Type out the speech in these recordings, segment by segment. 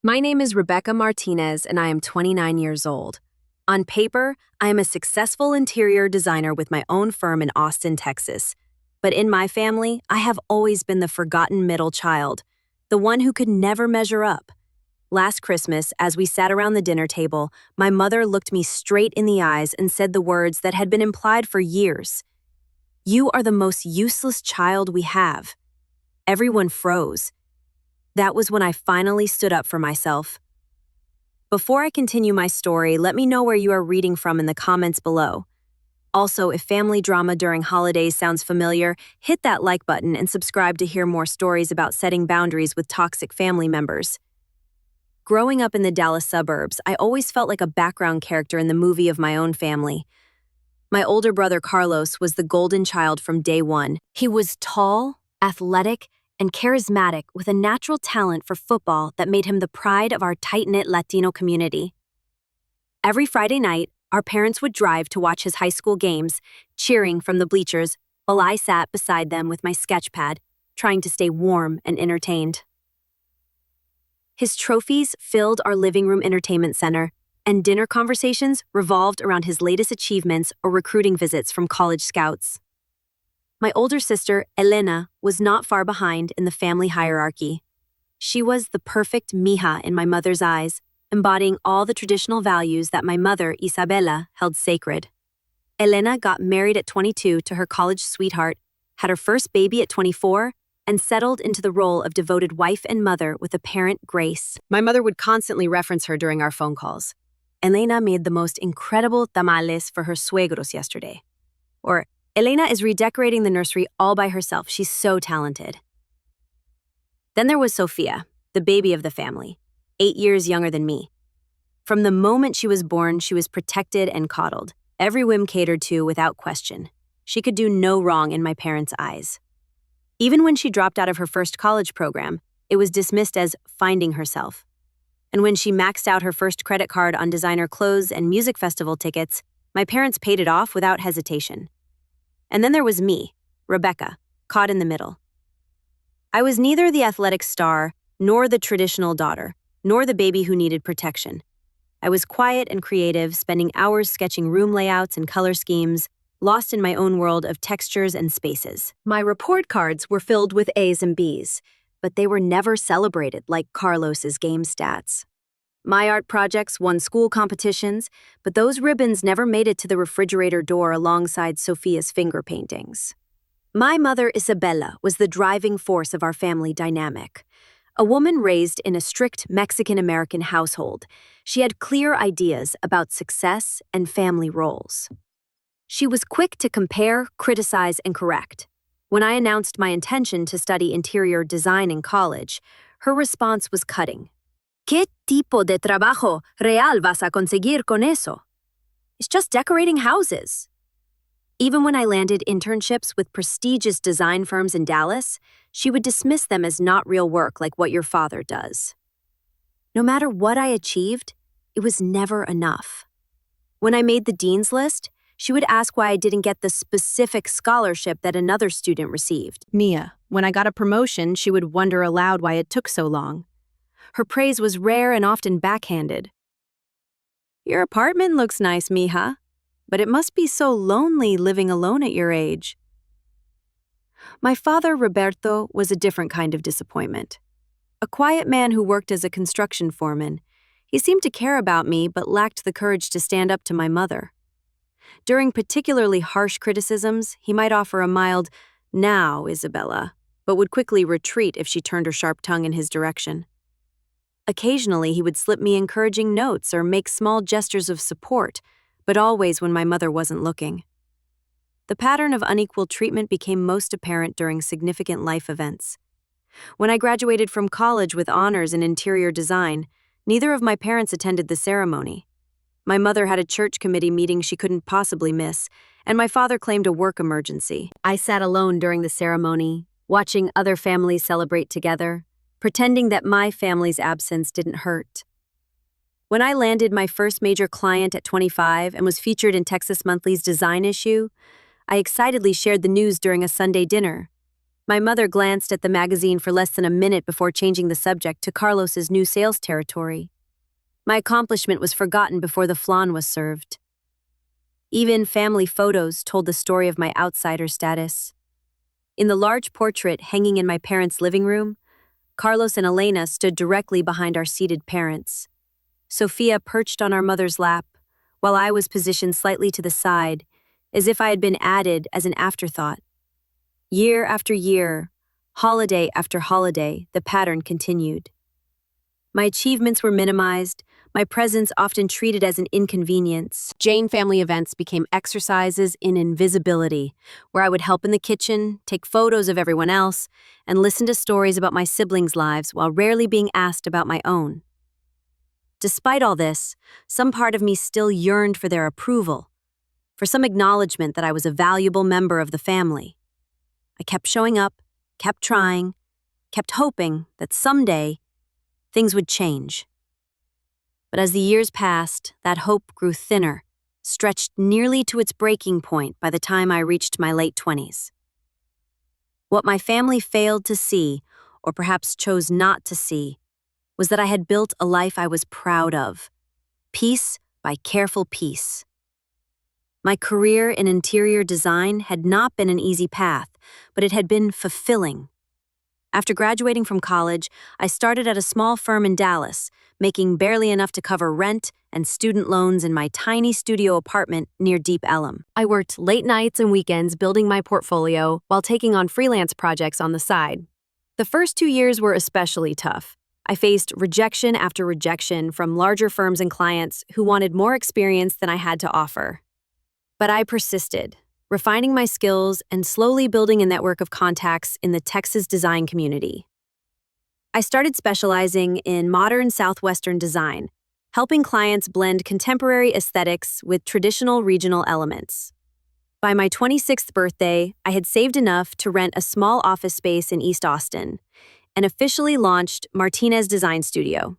My name is Rebecca Martinez, and I am 29 years old. On paper, I am a successful interior designer with my own firm in Austin, Texas. But in my family, I have always been the forgotten middle child, the one who could never measure up. Last Christmas, as we sat around the dinner table, my mother looked me straight in the eyes and said the words that had been implied for years. "You are the most useless child we have." Everyone froze. That was when I finally stood up for myself. Before I continue my story, let me know where you are reading from in the comments below. Also, if family drama during holidays sounds familiar, hit that like button and subscribe to hear more stories about setting boundaries with toxic family members. Growing up in the Dallas suburbs, I always felt like a background character in the movie of my own family. My older brother Carlos was the golden child from day one. He was tall, athletic, and charismatic with a natural talent for football that made him the pride of our tight-knit Latino community. Every Friday night, our parents would drive to watch his high school games, cheering from the bleachers, while I sat beside them with my sketch pad, trying to stay warm and entertained. His trophies filled our living room entertainment center, and dinner conversations revolved around his latest achievements or recruiting visits from college scouts. My older sister, Elena, was not far behind in the family hierarchy. She was the perfect mija in my mother's eyes, embodying all the traditional values that my mother, Isabela, held sacred. Elena got married at 22 to her college sweetheart, had her first baby at 24, and settled into the role of devoted wife and mother with apparent grace. My mother would constantly reference her during our phone calls. "Elena made the most incredible tamales for her suegros yesterday." Or, "Elena is redecorating the nursery all by herself. She's so talented." Then there was Sofia, the baby of the family, 8 years younger than me. From the moment she was born, she was protected and coddled, every whim catered to without question. She could do no wrong in my parents' eyes. Even when she dropped out of her first college program, it was dismissed as finding herself. And when she maxed out her first credit card on designer clothes and music festival tickets, my parents paid it off without hesitation. And then there was me, Rebecca, caught in the middle. I was neither the athletic star, nor the traditional daughter, nor the baby who needed protection. I was quiet and creative, spending hours sketching room layouts and color schemes, lost in my own world of textures and spaces. My report cards were filled with A's and B's, but they were never celebrated like Carlos's game stats. My art projects won school competitions, but those ribbons never made it to the refrigerator door alongside Sofia's finger paintings. My mother, Isabela, was the driving force of our family dynamic. A woman raised in a strict Mexican-American household, she had clear ideas about success and family roles. She was quick to compare, criticize, and correct. When I announced my intention to study interior design in college, her response was cutting. "¿Qué tipo de trabajo real vas a conseguir con eso? It's just decorating houses." Even when I landed internships with prestigious design firms in Dallas, she would dismiss them as not real work like what your father does. No matter what I achieved, it was never enough. When I made the dean's list, she would ask why I didn't get the specific scholarship that another student received. Mia, when I got a promotion, she would wonder aloud why it took so long. Her praise was rare and often backhanded. "Your apartment looks nice, mija, but it must be so lonely living alone at your age." My father, Roberto, was a different kind of disappointment. A quiet man who worked as a construction foreman. He seemed to care about me but lacked the courage to stand up to my mother. During particularly harsh criticisms, he might offer a mild, "Now, Isabela," but would quickly retreat if she turned her sharp tongue in his direction. Occasionally, he would slip me encouraging notes or make small gestures of support, but always when my mother wasn't looking. The pattern of unequal treatment became most apparent during significant life events. When I graduated from college with honors in interior design, neither of my parents attended the ceremony. My mother had a church committee meeting she couldn't possibly miss, and my father claimed a work emergency. I sat alone during the ceremony, watching other families celebrate together, pretending that my family's absence didn't hurt. When I landed my first major client at 25 and was featured in Texas Monthly's design issue, I excitedly shared the news during a Sunday dinner. My mother glanced at the magazine for less than a minute before changing the subject to Carlos's new sales territory. My accomplishment was forgotten before the flan was served. Even family photos told the story of my outsider status. In the large portrait hanging in my parents' living room, Carlos and Elena stood directly behind our seated parents. Sophia perched on our mother's lap, while I was positioned slightly to the side, as if I had been added as an afterthought. Year after year, holiday after holiday, the pattern continued. My achievements were minimized, my presence often treated as an inconvenience. Jane family events became exercises in invisibility, where I would help in the kitchen, take photos of everyone else, and listen to stories about my siblings' lives while rarely being asked about my own. Despite all this, some part of me still yearned for their approval, for some acknowledgement that I was a valuable member of the family. I kept showing up, kept trying, kept hoping that someday things would change. But as the years passed, that hope grew thinner, stretched nearly to its breaking point by the time I reached my late 20s. What my family failed to see, or perhaps chose not to see, was that I had built a life I was proud of, piece by careful piece. My career in interior design had not been an easy path, but it had been fulfilling. After graduating from college, I started at a small firm in Dallas, making barely enough to cover rent and student loans in my tiny studio apartment near Deep Ellum. I worked late nights and weekends building my portfolio while taking on freelance projects on the side. The first 2 years were especially tough. I faced rejection after rejection from larger firms and clients who wanted more experience than I had to offer. But I persisted, refining my skills and slowly building a network of contacts in the Texas design community. I started specializing in modern Southwestern design, helping clients blend contemporary aesthetics with traditional regional elements. By my 26th birthday, I had saved enough to rent a small office space in East Austin and officially launched Martinez Design Studio.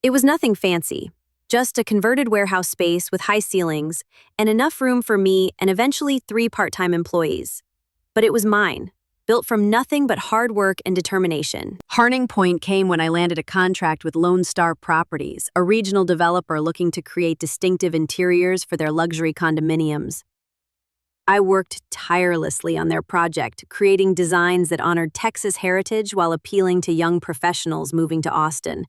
It was nothing fancy, just a converted warehouse space with high ceilings and enough room for me and eventually 3 part-time employees. But it was mine, built from nothing but hard work and determination. Turning point came when I landed a contract with Lone Star Properties, a regional developer looking to create distinctive interiors for their luxury condominiums. I worked tirelessly on their project, creating designs that honored Texas heritage while appealing to young professionals moving to Austin.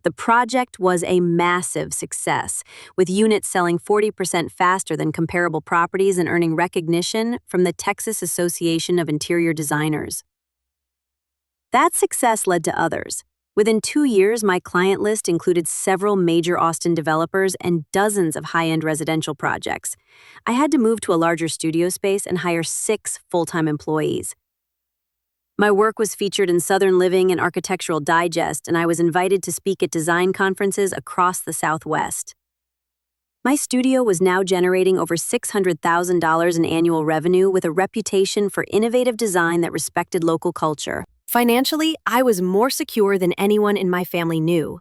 The project was a massive success, with units selling 40% faster than comparable properties and earning recognition from the Texas Association of Interior Designers. That success led to others. Within 2 years, my client list included several major Austin developers and dozens of high-end residential projects. I had to move to a larger studio space and hire 6 full-time employees. My work was featured in Southern Living and Architectural Digest, and I was invited to speak at design conferences across the Southwest. My studio was now generating over $600,000 in annual revenue with a reputation for innovative design that respected local culture. Financially, I was more secure than anyone in my family knew.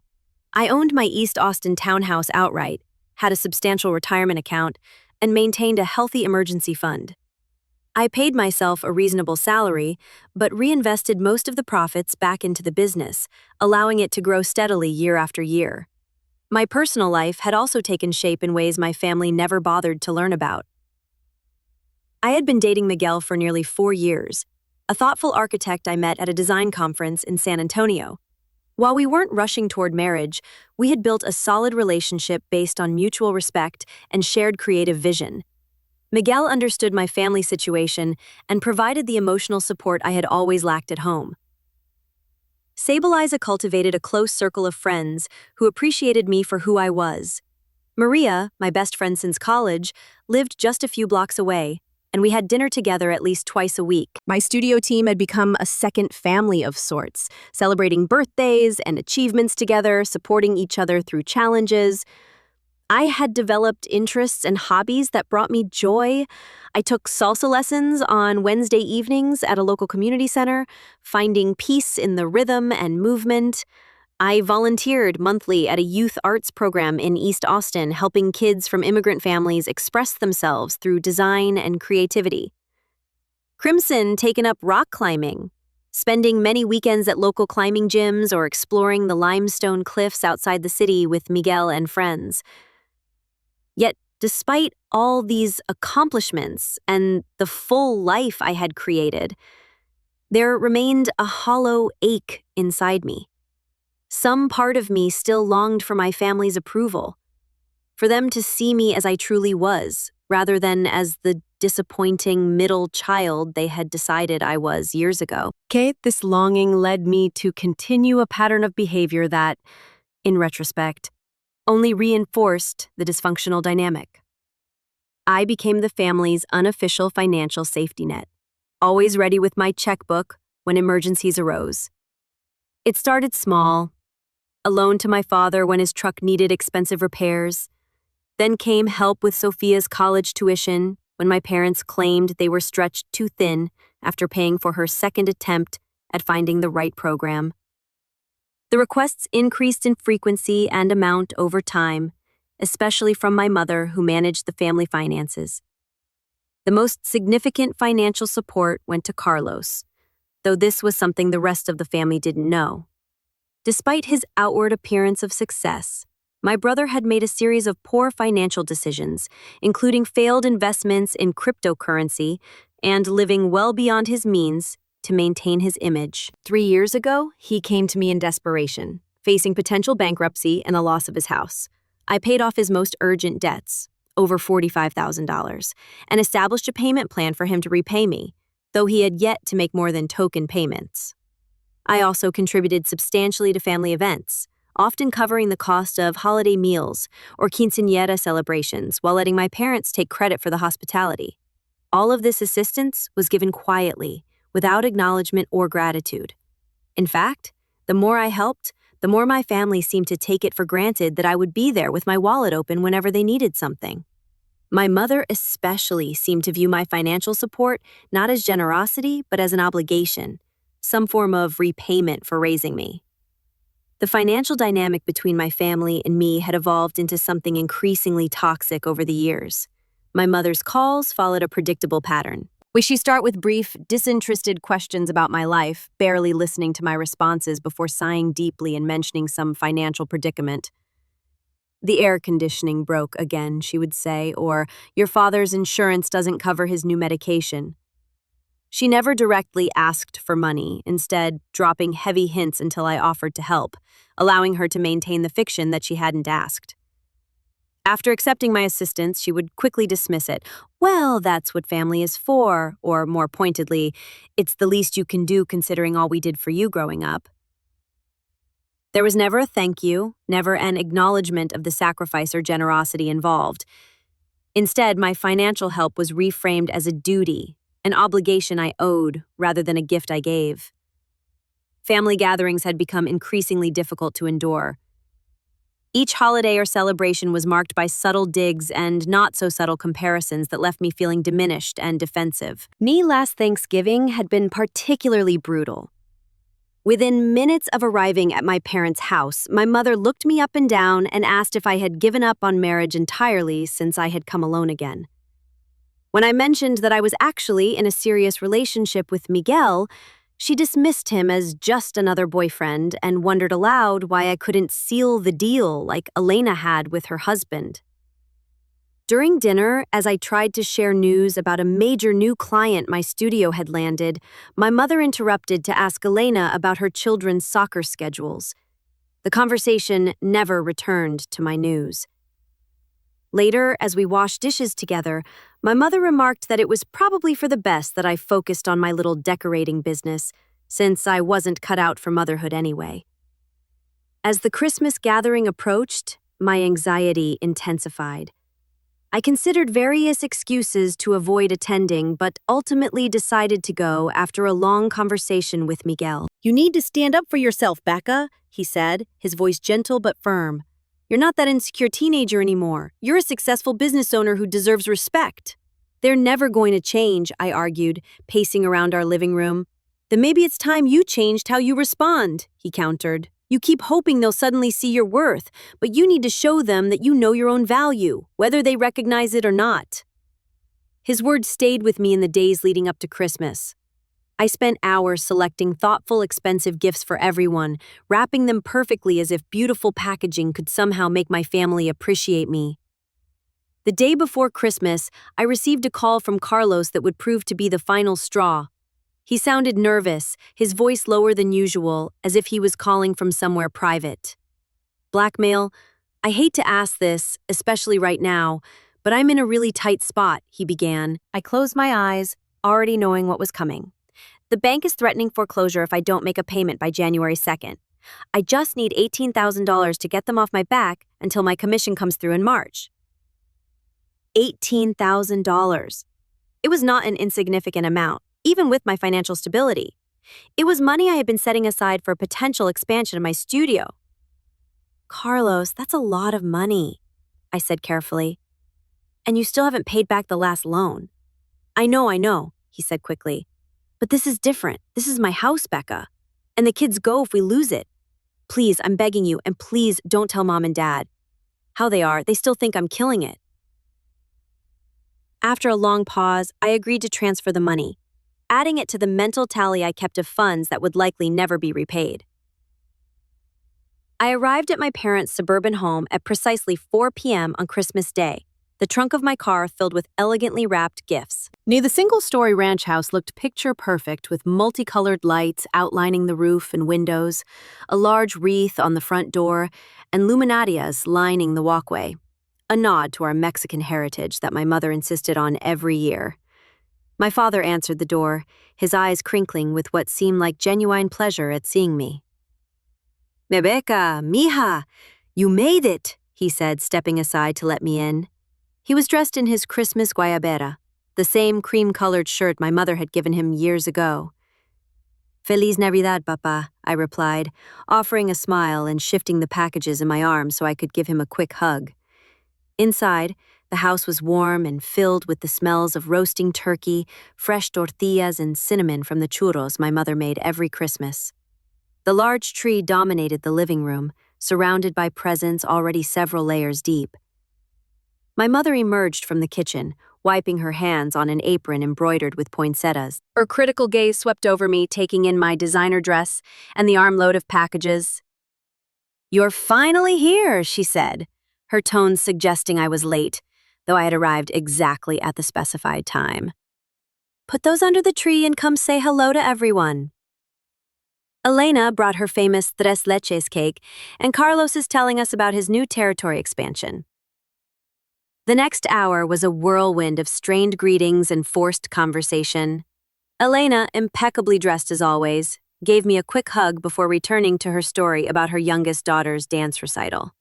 I owned my East Austin townhouse outright, had a substantial retirement account, and maintained a healthy emergency fund. I paid myself a reasonable salary, but reinvested most of the profits back into the business, allowing it to grow steadily year after year. My personal life had also taken shape in ways my family never bothered to learn about. I had been dating Miguel for nearly 4 years, a thoughtful architect I met at a design conference in San Antonio. While we weren't rushing toward marriage, we had built a solid relationship based on mutual respect and shared creative vision. Miguel understood my family situation and provided the emotional support I had always lacked at home. Sabaliza cultivated a close circle of friends who appreciated me for who I was. Maria, my best friend since college, lived just a few blocks away, and we had dinner together at least twice a week. My studio team had become a second family of sorts, celebrating birthdays and achievements together, supporting each other through challenges. I had developed interests and hobbies that brought me joy. I took salsa lessons on Wednesday evenings at a local community center, finding peace in the rhythm and movement. I volunteered monthly at a youth arts program in East Austin, helping kids from immigrant families express themselves through design and creativity. Crimson taken up rock climbing, spending many weekends at local climbing gyms or exploring the limestone cliffs outside the city with Miguel and friends. Yet, despite all these accomplishments and the full life I had created, there remained a hollow ache inside me. Some part of me still longed for my family's approval, for them to see me as I truly was, rather than as the disappointing middle child they had decided I was years ago. This longing led me to continue a pattern of behavior that, in retrospect, only reinforced the dysfunctional dynamic. I became the family's unofficial financial safety net, always ready with my checkbook when emergencies arose. It started small, a loan to my father when his truck needed expensive repairs. Then came help with Sophia's college tuition when my parents claimed they were stretched too thin after paying for her second attempt at finding the right program. The requests increased in frequency and amount over time, especially from my mother, who managed the family finances. The most significant financial support went to Carlos, though this was something the rest of the family didn't know. Despite his outward appearance of success, my brother had made a series of poor financial decisions, including failed investments in cryptocurrency and living well beyond his means to maintain his image. 3 years ago, he came to me in desperation, facing potential bankruptcy and the loss of his house. I paid off his most urgent debts, over $45,000, and established a payment plan for him to repay me, though he had yet to make more than token payments. I also contributed substantially to family events, often covering the cost of holiday meals or quinceañera celebrations while letting my parents take credit for the hospitality. All of this assistance was given quietly, without acknowledgement or gratitude. In fact, the more I helped, the more my family seemed to take it for granted that I would be there with my wallet open whenever they needed something. My mother especially seemed to view my financial support not as generosity, but as an obligation, some form of repayment for raising me. The financial dynamic between my family and me had evolved into something increasingly toxic over the years. My mother's calls followed a predictable pattern. She'd start with brief, disinterested questions about my life, barely listening to my responses before sighing deeply and mentioning some financial predicament. "The air conditioning broke again," she would say, or "Your father's insurance doesn't cover his new medication." She never directly asked for money, instead dropping heavy hints until I offered to help, allowing her to maintain the fiction that she hadn't asked. After accepting my assistance, she would quickly dismiss it. "Well, that's what family is for," or more pointedly, "It's the least you can do considering all we did for you growing up." There was never a thank you, never an acknowledgement of the sacrifice or generosity involved. Instead, my financial help was reframed as a duty, an obligation I owed rather than a gift I gave. Family gatherings had become increasingly difficult to endure. Each holiday or celebration was marked by subtle digs and not-so-subtle comparisons that left me feeling diminished and defensive. Last Thanksgiving had been particularly brutal. Within minutes of arriving at my parents' house, my mother looked me up and down and asked if I had given up on marriage entirely since I had come alone again. When I mentioned that I was actually in a serious relationship with Miguel, she dismissed him as just another boyfriend and wondered aloud why I couldn't seal the deal like Elena had with her husband. During dinner, as I tried to share news about a major new client my studio had landed, my mother interrupted to ask Elena about her children's soccer schedules. The conversation never returned to my news. Later, as we washed dishes together, my mother remarked that it was probably for the best that I focused on my little decorating business, since I wasn't cut out for motherhood anyway. As the Christmas gathering approached, my anxiety intensified. I considered various excuses to avoid attending, but ultimately decided to go after a long conversation with Miguel. "You need to stand up for yourself, Becca," he said, his voice gentle but firm. "You're not that insecure teenager anymore. You're a successful business owner who deserves respect." "They're never going to change," I argued, pacing around our living room. "Then maybe it's time you changed how you respond," he countered. "You keep hoping they'll suddenly see your worth, but you need to show them that you know your own value, whether they recognize it or not." His words stayed with me in the days leading up to Christmas. I spent hours selecting thoughtful, expensive gifts for everyone, wrapping them perfectly as if beautiful packaging could somehow make my family appreciate me. The day before Christmas, I received a call from Carlos that would prove to be the final straw. He sounded nervous, his voice lower than usual, as if he was calling from somewhere private. Blackmail? I hate to ask this, especially right now, but I'm in a really tight spot, he began. I closed my eyes, already knowing what was coming. The bank is threatening foreclosure if I don't make a payment by January 2nd. I just need $18,000 to get them off my back until my commission comes through in March. $18,000. It was not an insignificant amount, even with my financial stability. It was money I had been setting aside for potential expansion of my studio. Carlos, that's a lot of money, I said carefully. And you still haven't paid back the last loan. I know, he said quickly. But this is different. This is my house, Becca. And the kids go if we lose it. Please, I'm begging you, and please don't tell Mom and Dad. How they are, they still think I'm killing it. After a long pause, I agreed to transfer the money, adding it to the mental tally I kept of funds that would likely never be repaid. I arrived at my parents' suburban home at precisely 4 p.m. on Christmas Day, the trunk of my car filled with elegantly wrapped gifts. The single-story ranch house looked picture-perfect with multicolored lights outlining the roof and windows, a large wreath on the front door, and luminarias lining the walkway, a nod to our Mexican heritage that my mother insisted on every year. My father answered the door, his eyes crinkling with what seemed like genuine pleasure at seeing me. "Rebecca, mija, you made it," he said, stepping aside to let me in. He was dressed in his Christmas guayabera, the same cream-colored shirt my mother had given him years ago. "Feliz Navidad, Papa," I replied, offering a smile and shifting the packages in my arms so I could give him a quick hug. Inside, the house was warm and filled with the smells of roasting turkey, fresh tortillas, and cinnamon from the churros my mother made every Christmas. The large tree dominated the living room, surrounded by presents already several layers deep. My mother emerged from the kitchen, wiping her hands on an apron embroidered with poinsettias. Her critical gaze swept over me, taking in my designer dress and the armload of packages. "You're finally here," she said, her tones suggesting I was late, though I had arrived exactly at the specified time. "Put those under the tree and come say hello to everyone." Elena brought her famous tres leches cake, and Carlos is telling us about his new territory expansion. The next hour was a whirlwind of strained greetings and forced conversation. Elena, impeccably dressed as always, gave me a quick hug before returning to her story about her youngest daughter's dance recital.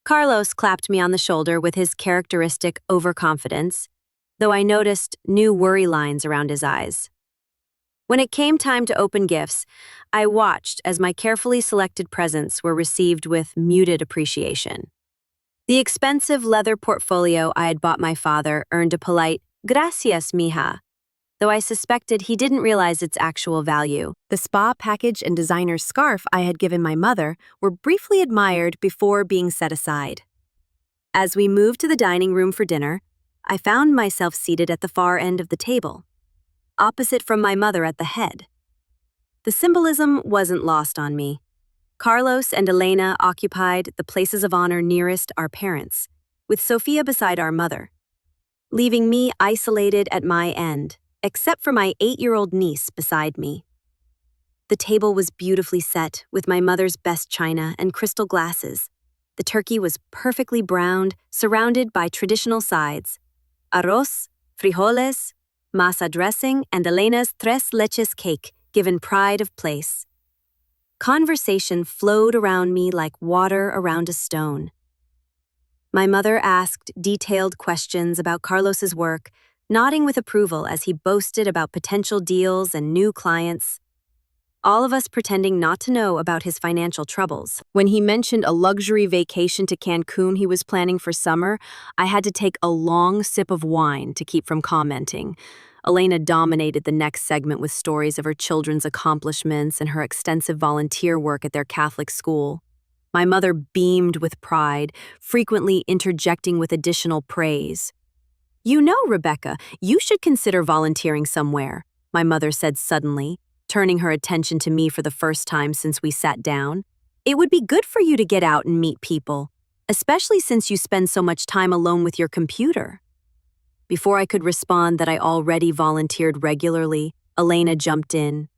Carlos clapped me on the shoulder with his characteristic overconfidence, though I noticed new worry lines around his eyes. When it came time to open gifts, I watched as my carefully selected presents were received with muted appreciation. The expensive leather portfolio I had bought my father earned a polite, "Gracias, mija," though I suspected he didn't realize its actual value. The spa package and designer scarf I had given my mother were briefly admired before being set aside. As we moved to the dining room for dinner, I found myself seated at the far end of the table, opposite from my mother at the head. The symbolism wasn't lost on me. Carlos and Elena occupied the places of honor nearest our parents, with Sophia beside our mother, leaving me isolated at my end, except for my 8-year-old niece beside me. The table was beautifully set with my mother's best china and crystal glasses. The turkey was perfectly browned, surrounded by traditional sides: arroz, frijoles, masa dressing, and Elena's tres leches cake, given pride of place. Conversation flowed around me like water around a stone. My mother asked detailed questions about Carlos's work, nodding with approval as he boasted about potential deals and new clients, all of us pretending not to know about his financial troubles. When he mentioned a luxury vacation to Cancun he was planning for summer, I had to take a long sip of wine to keep from commenting. Elena dominated the next segment with stories of her children's accomplishments and her extensive volunteer work at their Catholic school. My mother beamed with pride, frequently interjecting with additional praise. "You know, Rebecca, you should consider volunteering somewhere," my mother said suddenly, turning her attention to me for the first time since we sat down. It would be good for you to get out and meet people, especially since you spend so much time alone with your computer. Before I could respond that I already volunteered regularly, Elena jumped in.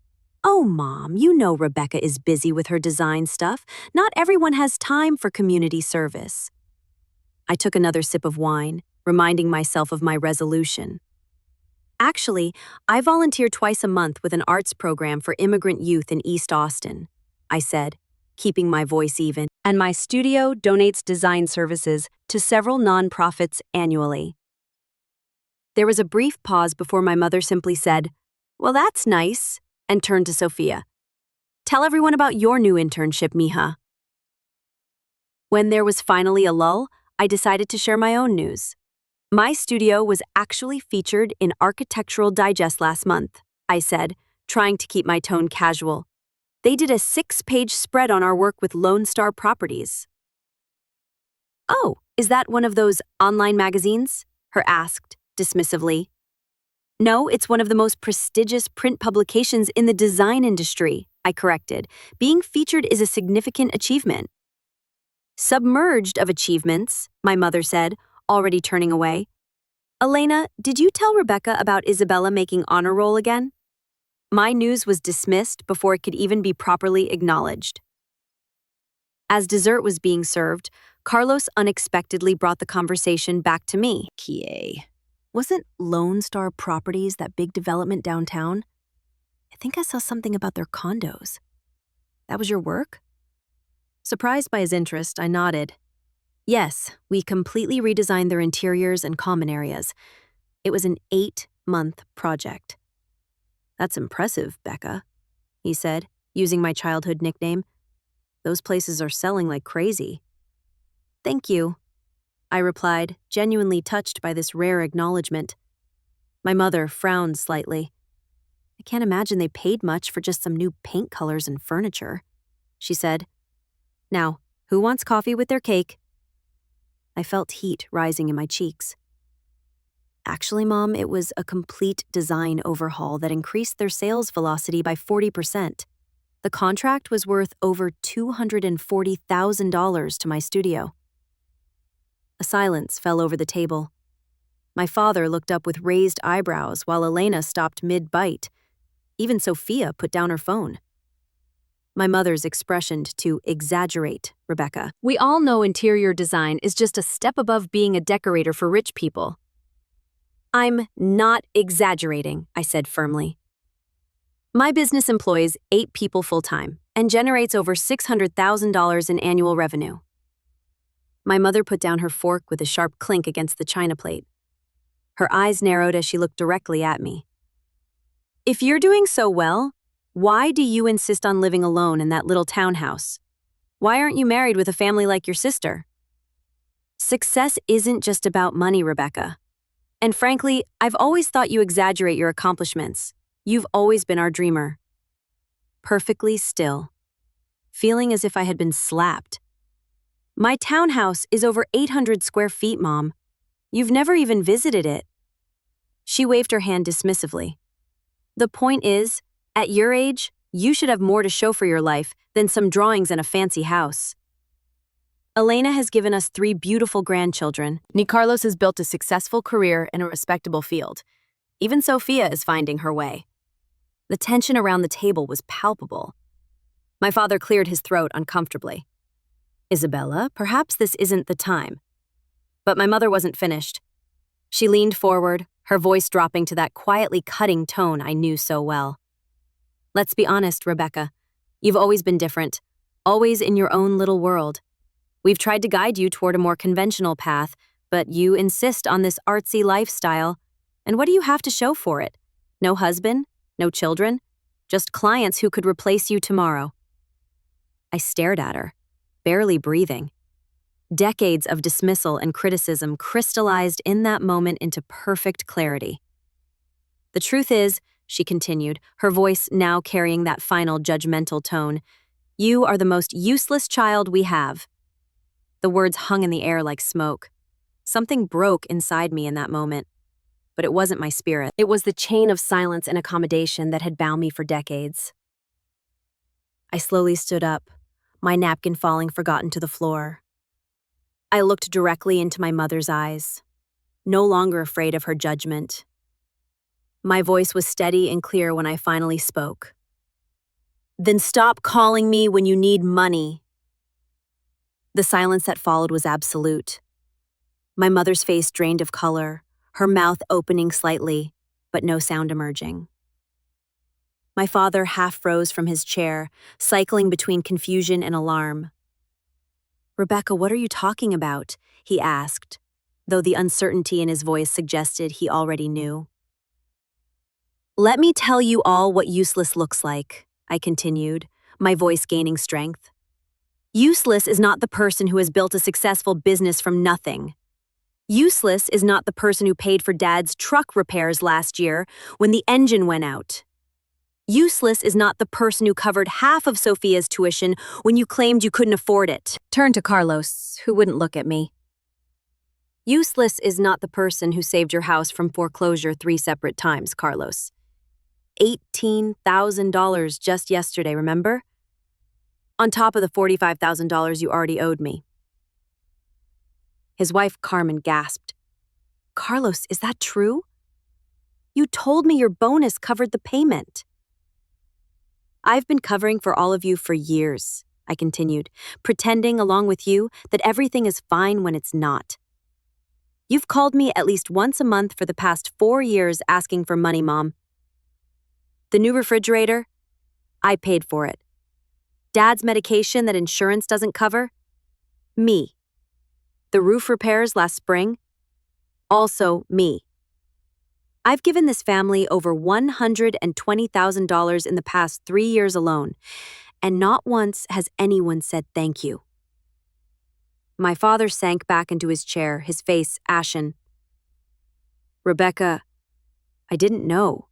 Oh, Mom, you know Rebecca is busy with her design stuff. Not everyone has time for community service. I took another sip of wine, reminding myself of my resolution. Actually, I volunteer twice a month with an arts program for immigrant youth in East Austin, I said, keeping my voice even. And my studio donates design services to several nonprofits annually. There was a brief pause before my mother simply said, "Well, that's nice," and turned to Sophia. "Tell everyone about your new internship, Mija." When there was finally a lull, I decided to share my own news. My studio was actually featured in Architectural Digest last month, I said, trying to keep my tone casual. They did a 6-page spread on our work with Lone Star Properties. "Oh, is that one of those online magazines?" her asked, dismissively. "No, it's one of the most prestigious print publications in the design industry," I corrected. "Being featured is a significant achievement." "Submerged of achievements," my mother said, already turning away. "Elena, did you tell Rebecca about Isabella making honor roll again?" My news was dismissed before it could even be properly acknowledged. As dessert was being served, Carlos unexpectedly brought the conversation back to me. "Kie, wasn't Lone Star Properties that big development downtown? I think I saw something about their condos. That was your work?" Surprised by his interest, I nodded. Yes, we completely redesigned their interiors and common areas. It was an 8-month project. "That's impressive, Becca," he said, using my childhood nickname. "Those places are selling like crazy." "Thank you," I replied, genuinely touched by this rare acknowledgement. My mother frowned slightly. "I can't imagine they paid much for just some new paint colors and furniture," she said. "Now, who wants coffee with their cake?" I felt heat rising in my cheeks. "Actually, Mom, it was a complete design overhaul that increased their sales velocity by 40%. The contract was worth over $240,000 to my studio." A silence fell over the table. My father looked up with raised eyebrows while Elena stopped mid-bite. Even Sophia put down her phone. My mother's expression to exaggerate, Rebecca. "We all know interior design is just a step above being a decorator for rich people." "I'm not exaggerating," I said firmly. "My business employs 8 people full-time and generates over $600,000 in annual revenue." My mother put down her fork with a sharp clink against the china plate. Her eyes narrowed as she looked directly at me. "If you're doing so well, why do you insist on living alone in that little townhouse? Why aren't you married with a family like your sister?" "Success isn't just about money, Rebecca. And frankly, I've always thought you exaggerate your accomplishments. You've always been our dreamer." Perfectly still, feeling as if I had been slapped. "My townhouse is over 800 square feet, Mom. You've never even visited it." She waved her hand dismissively. "The point is, at your age, you should have more to show for your life than some drawings and a fancy house. Elena has given us 3 beautiful grandchildren. Carlos has built a successful career in a respectable field. Even Sophia is finding her way." The tension around the table was palpable. My father cleared his throat uncomfortably. "Isabella, perhaps this isn't the time." But my mother wasn't finished. She leaned forward, her voice dropping to that quietly cutting tone I knew so well. "Let's be honest, Rebecca. You've always been different, always in your own little world. We've tried to guide you toward a more conventional path, but you insist on this artsy lifestyle. And what do you have to show for it? No husband? No children? Just clients who could replace you tomorrow." I stared at her, barely breathing. Decades of dismissal and criticism crystallized in that moment into perfect clarity. "The truth is," she continued, her voice now carrying that final judgmental tone, "you are the most useless child we have." The words hung in the air like smoke. Something broke inside me in that moment. but it wasn't my spirit. It was the chain of silence and accommodation that had bound me for decades. I slowly stood up, my napkin falling forgotten to the floor. I looked directly into my mother's eyes, no longer afraid of her judgment. My voice was steady and clear when I finally spoke. "Then stop calling me when you need money." The silence that followed was absolute. My mother's face drained of color, her mouth opening slightly, but no sound emerging. My father half rose from his chair, cycling between confusion and alarm. "Rebecca, what are you talking about?" he asked, though the uncertainty in his voice suggested he already knew. "Let me tell you all what useless looks like," I continued, my voice gaining strength. "Useless is not the person who has built a successful business from nothing. Useless is not the person who paid for Dad's truck repairs last year when the engine went out. Useless is not the person who covered half of Sophia's tuition when you claimed you couldn't afford it." Turned to Carlos, who wouldn't look at me. "Useless is not the person who saved your house from foreclosure 3 separate times, Carlos. $18,000 just yesterday, remember? On top of the $45,000 you already owed me." His wife, Carmen, gasped. "Carlos, is that true? You told me your bonus covered the payment." "I've been covering for all of you for years," I continued, pretending along with you that everything is fine when it's not. "You've called me at least once a month for the past 4 years asking for money, Mom. The new refrigerator? I paid for it. Dad's medication that insurance doesn't cover? Me. The roof repairs last spring? Also me. I've given this family over $120,000 in the past 3 years alone, and not once has anyone said thank you." My father sank back into his chair, his face ashen. "Rebecca, I didn't know.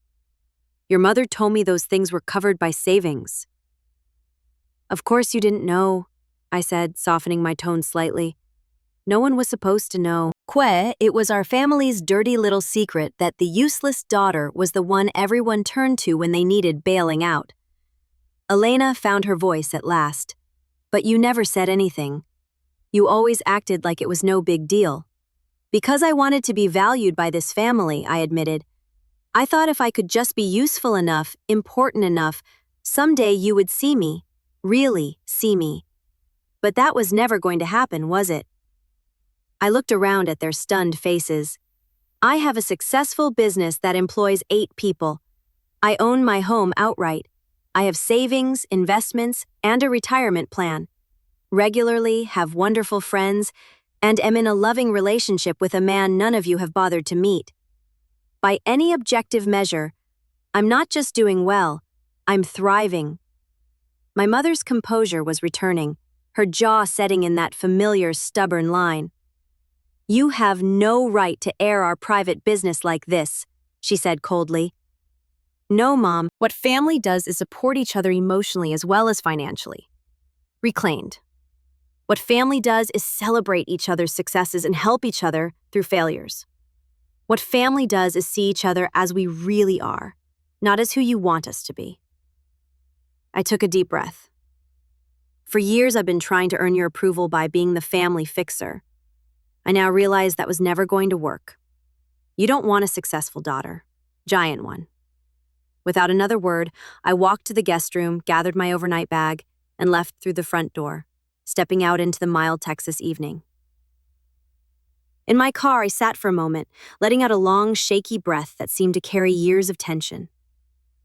Your mother told me those things were covered by savings." "Of course you didn't know," I said, softening my tone slightly. "No one was supposed to know. It was our family's dirty little secret that the useless daughter was the one everyone turned to when they needed bailing out." Elena found her voice at last. "But you never said anything. You always acted like it was no big deal." "Because I wanted to be valued by this family," I admitted. "I thought if I could just be useful enough, important enough, someday you would see me, really see me. But that was never going to happen, was it?" I looked around at their stunned faces. "I have a successful business that employs 8 people. I own my home outright. I have savings, investments, and a retirement plan. Regularly have wonderful friends, and am in a loving relationship with a man none of you have bothered to meet. By any objective measure, I'm not just doing well, I'm thriving." My mother's composure was returning, her jaw setting in that familiar, stubborn line. "You have no right to air our private business like this," she said coldly. "No, Mom. What family does is support each other emotionally as well as financially." Reclaimed. "What family does is celebrate each other's successes and help each other through failures. What family does is see each other as we really are, not as who you want us to be." I took a deep breath. "For years I've been trying to earn your approval by being the family fixer. I now realize that was never going to work. You don't want a successful daughter, giant one." Without another word, I walked to the guest room, gathered my overnight bag, and left through the front door, stepping out into the mild Texas evening. In my car, I sat for a moment, letting out a long, shaky breath that seemed to carry years of tension.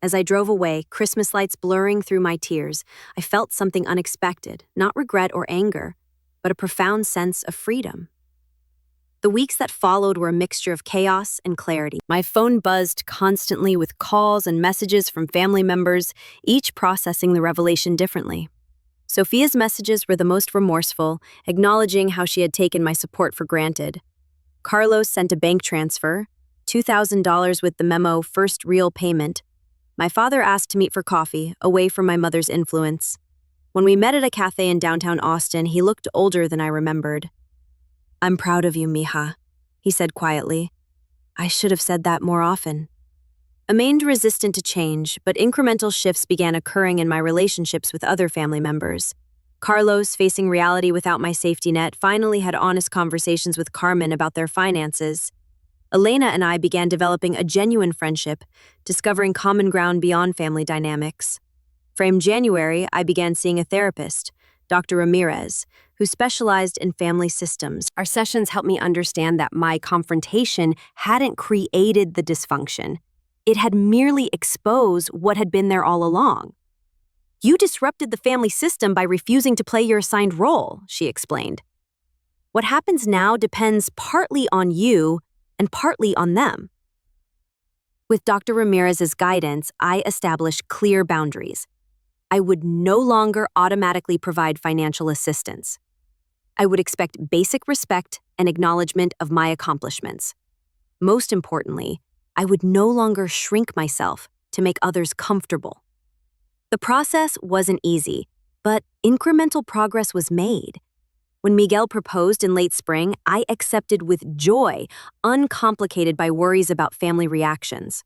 As I drove away, Christmas lights blurring through my tears, I felt something unexpected, not regret or anger, but a profound sense of freedom. The weeks that followed were a mixture of chaos and clarity. My phone buzzed constantly with calls and messages from family members, each processing the revelation differently. Sophia's messages were the most remorseful, acknowledging how she had taken my support for granted. Carlos sent a bank transfer, $2,000 with the memo "first real payment." My father asked to meet for coffee, away from my mother's influence. When we met at a cafe in downtown Austin, he looked older than I remembered. "I'm proud of you, mija," he said quietly. I should have said that more often. Remained resistant to change, but incremental shifts began occurring in my relationships with other family members. Carlos, facing reality without my safety net, finally had honest conversations with Carmen about their finances. Elena and I began developing a genuine friendship, discovering common ground beyond family dynamics. From January, I began seeing a therapist, Dr. Ramirez, who specialized in family systems. Our sessions helped me understand that my confrontation hadn't created the dysfunction. It had merely exposed what had been there all along. You disrupted the family system by refusing to play your assigned role, she explained. What happens now depends partly on you and partly on them. With Dr. Ramirez's guidance, I established clear boundaries. I would no longer automatically provide financial assistance. I would expect basic respect and acknowledgement of my accomplishments. Most importantly, I would no longer shrink myself to make others comfortable. The process wasn't easy, but incremental progress was made. When Miguel proposed in late spring, I accepted with joy, uncomplicated by worries about family reactions.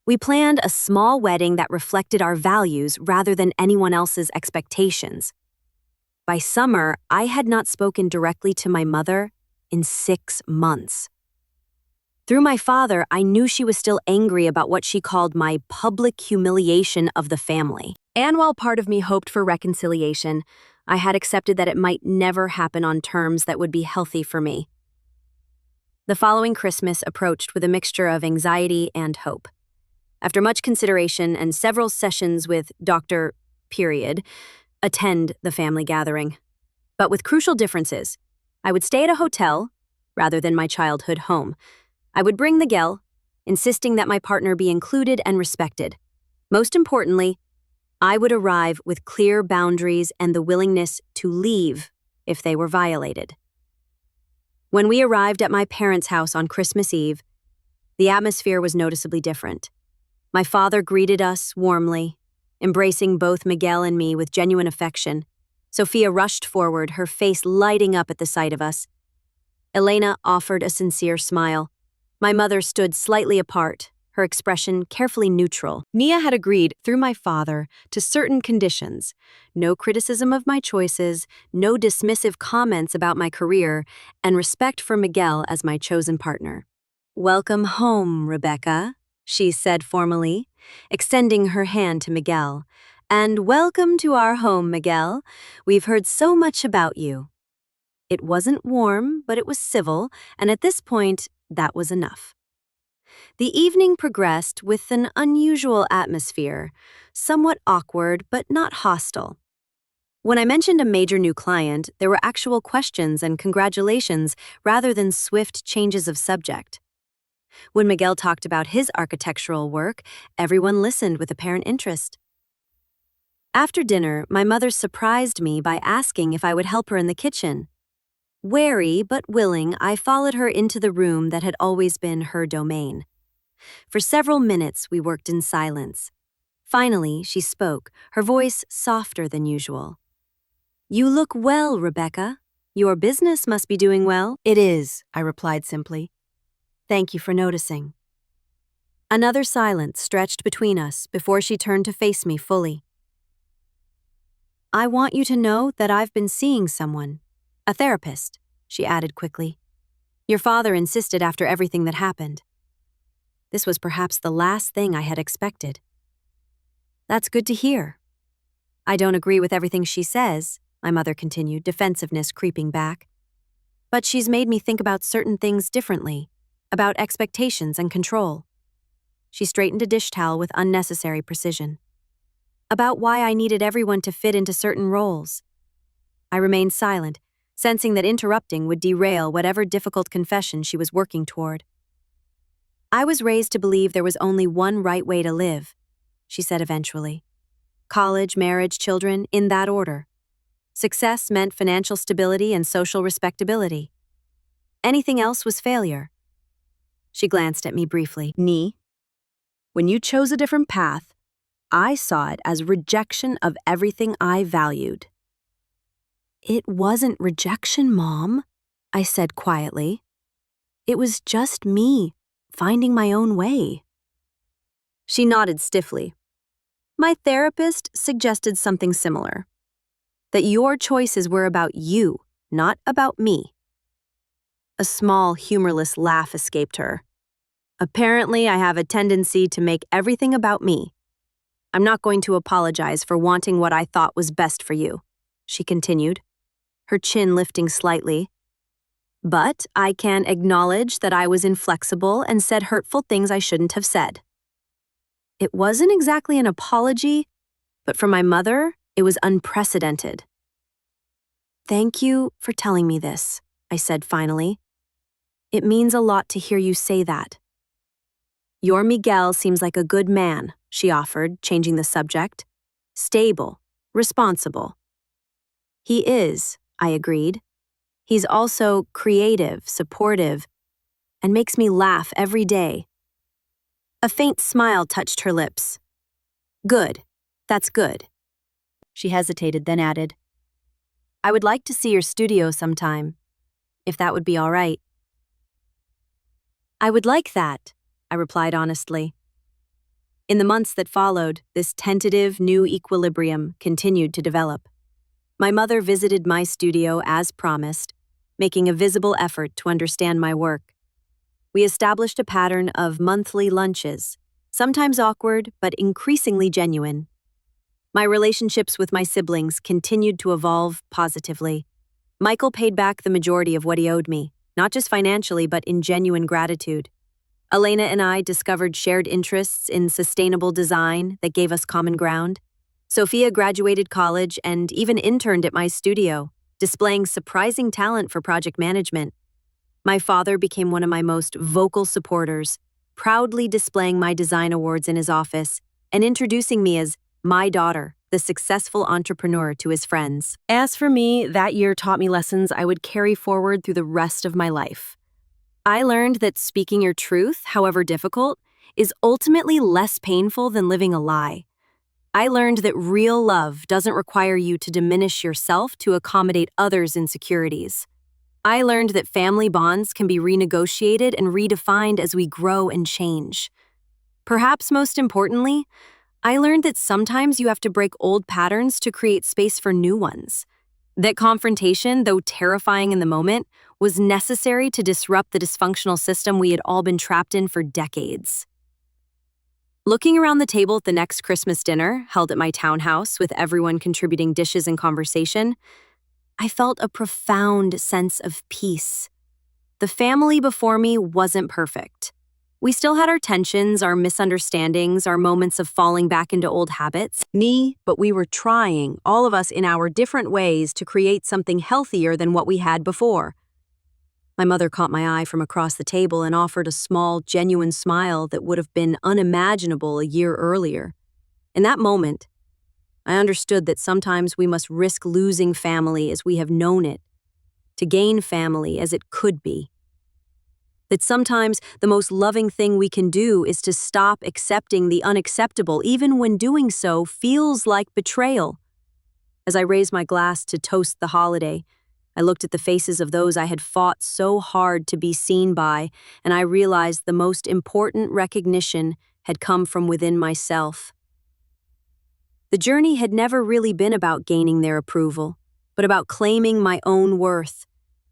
We planned a small wedding that reflected our values rather than anyone else's expectations. By summer, I had not spoken directly to my mother in 6 months. Through my father, I knew she was still angry about what she called my public humiliation of the family. And while part of me hoped for reconciliation, I had accepted that it might never happen on terms that would be healthy for me. The following Christmas approached with a mixture of anxiety and hope. After much consideration and several sessions with Dr. Attend the family gathering. But with crucial differences. I would stay at a hotel rather than my childhood home. I would bring Miguel, insisting that my partner be included and respected. Most importantly, I would arrive with clear boundaries and the willingness to leave if they were violated. When we arrived at my parents' house on Christmas Eve, the atmosphere was noticeably different. My father greeted us warmly, embracing both Miguel and me with genuine affection. Sophia rushed forward, her face lighting up at the sight of us. Elena offered a sincere smile. My mother stood slightly apart, her expression carefully neutral. Nia had agreed, through my father, to certain conditions. No criticism of my choices, no dismissive comments about my career, and respect for Miguel as my chosen partner. "Welcome home, Rebecca," she said formally, extending her hand to Miguel. "And welcome to our home, Miguel. We've heard so much about you." It wasn't warm, but it was civil, and at this point, that was enough. The evening progressed with an unusual atmosphere, somewhat awkward but not hostile. When I mentioned a major new client, there were actual questions and congratulations rather than swift changes of subject. When Miguel talked about his architectural work, everyone listened with apparent interest. After dinner, my mother surprised me by asking if I would help her in the kitchen. Wary but willing, I followed her into the room that had always been her domain. For several minutes, we worked in silence. Finally, she spoke, her voice softer than usual. "You look well, Rebecca. Your business must be doing well." "It is," I replied simply. "Thank you for noticing." Another silence stretched between us before she turned to face me fully. "I want you to know that I've been seeing someone. A therapist," she added quickly. "Your father insisted after everything that happened." This was perhaps the last thing I had expected. "That's good to hear." "I don't agree with everything she says," my mother continued, defensiveness creeping back. "But she's made me think about certain things differently, about expectations and control." She straightened a dish towel with unnecessary precision. "About why I needed everyone to fit into certain roles." I remained silent, sensing that interrupting would derail whatever difficult confession she was working toward. "I was raised to believe there was only one right way to live," she said eventually. "College, marriage, children, in that order. Success meant financial stability and social respectability. Anything else was failure." She glanced at me briefly. "Nee, when you chose a different path, I saw it as rejection of everything I valued." "It wasn't rejection, Mom," I said quietly. "It was just me finding my own way. She nodded stiffly. My therapist suggested something similar. That your choices were about you, not about me. A small, humorless laugh escaped her. Apparently, I have a tendency to make everything about me. I'm not going to apologize for wanting what I thought was best for you, she continued, her chin lifting slightly. But I can acknowledge that I was inflexible and said hurtful things I shouldn't have said. It wasn't exactly an apology, but for my mother, it was unprecedented. Thank you for telling me this, I said finally. It means a lot to hear you say that. Your Miguel seems like a good man, she offered, changing the subject. Stable, responsible. He is, I agreed. He's also creative, supportive, and makes me laugh every day. A faint smile touched her lips. Good, that's good. She hesitated, then added, I would like to see your studio sometime, if that would be all right. I would like that, I replied honestly. In the months that followed, this tentative new equilibrium continued to develop. My mother visited my studio as promised, making a visible effort to understand my work. We established a pattern of monthly lunches, sometimes awkward but increasingly genuine. My relationships with my siblings continued to evolve positively. Michael paid back the majority of what he owed me, not just financially but in genuine gratitude. Elena and I discovered shared interests in sustainable design that gave us common ground. Sophia graduated college and even interned at my studio, displaying surprising talent for project management. My father became one of my most vocal supporters, proudly displaying my design awards in his office and introducing me as my daughter, the successful entrepreneur, to his friends. As for me, that year taught me lessons I would carry forward through the rest of my life. I learned that speaking your truth, however difficult, is ultimately less painful than living a lie. I learned that real love doesn't require you to diminish yourself to accommodate others' insecurities. I learned that family bonds can be renegotiated and redefined as we grow and change. Perhaps most importantly, I learned that sometimes you have to break old patterns to create space for new ones. That confrontation, though terrifying in the moment, was necessary to disrupt the dysfunctional system we had all been trapped in for decades. Looking around the table at the next Christmas dinner, held at my townhouse with everyone contributing dishes and conversation, I felt a profound sense of peace. The family before me wasn't perfect. We still had our tensions, our misunderstandings, our moments of falling back into old habits. But we were trying, all of us in our different ways, to create something healthier than what we had before. My mother caught my eye from across the table and offered a small, genuine smile that would have been unimaginable a year earlier. In that moment, I understood that sometimes we must risk losing family as we have known it, to gain family as it could be. That sometimes the most loving thing we can do is to stop accepting the unacceptable, even when doing so feels like betrayal. As I raised my glass to toast the holiday, I looked at the faces of those I had fought so hard to be seen by, and I realized the most important recognition had come from within myself. The journey had never really been about gaining their approval, but about claiming my own worth,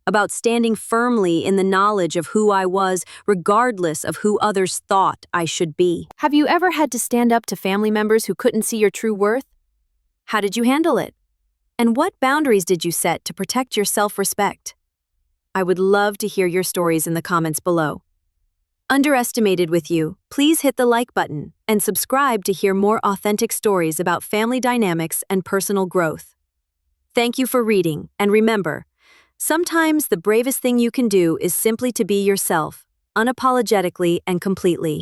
about standing firmly in the knowledge of who I was, regardless of who others thought I should be. Have you ever had to stand up to family members who couldn't see your true worth? How did you handle it? And what boundaries did you set to protect your self-respect? I would love to hear your stories in the comments below. Underestimated with you, please hit the like button and subscribe to hear more authentic stories about family dynamics and personal growth. Thank you for reading, and remember, sometimes the bravest thing you can do is simply to be yourself, unapologetically and completely.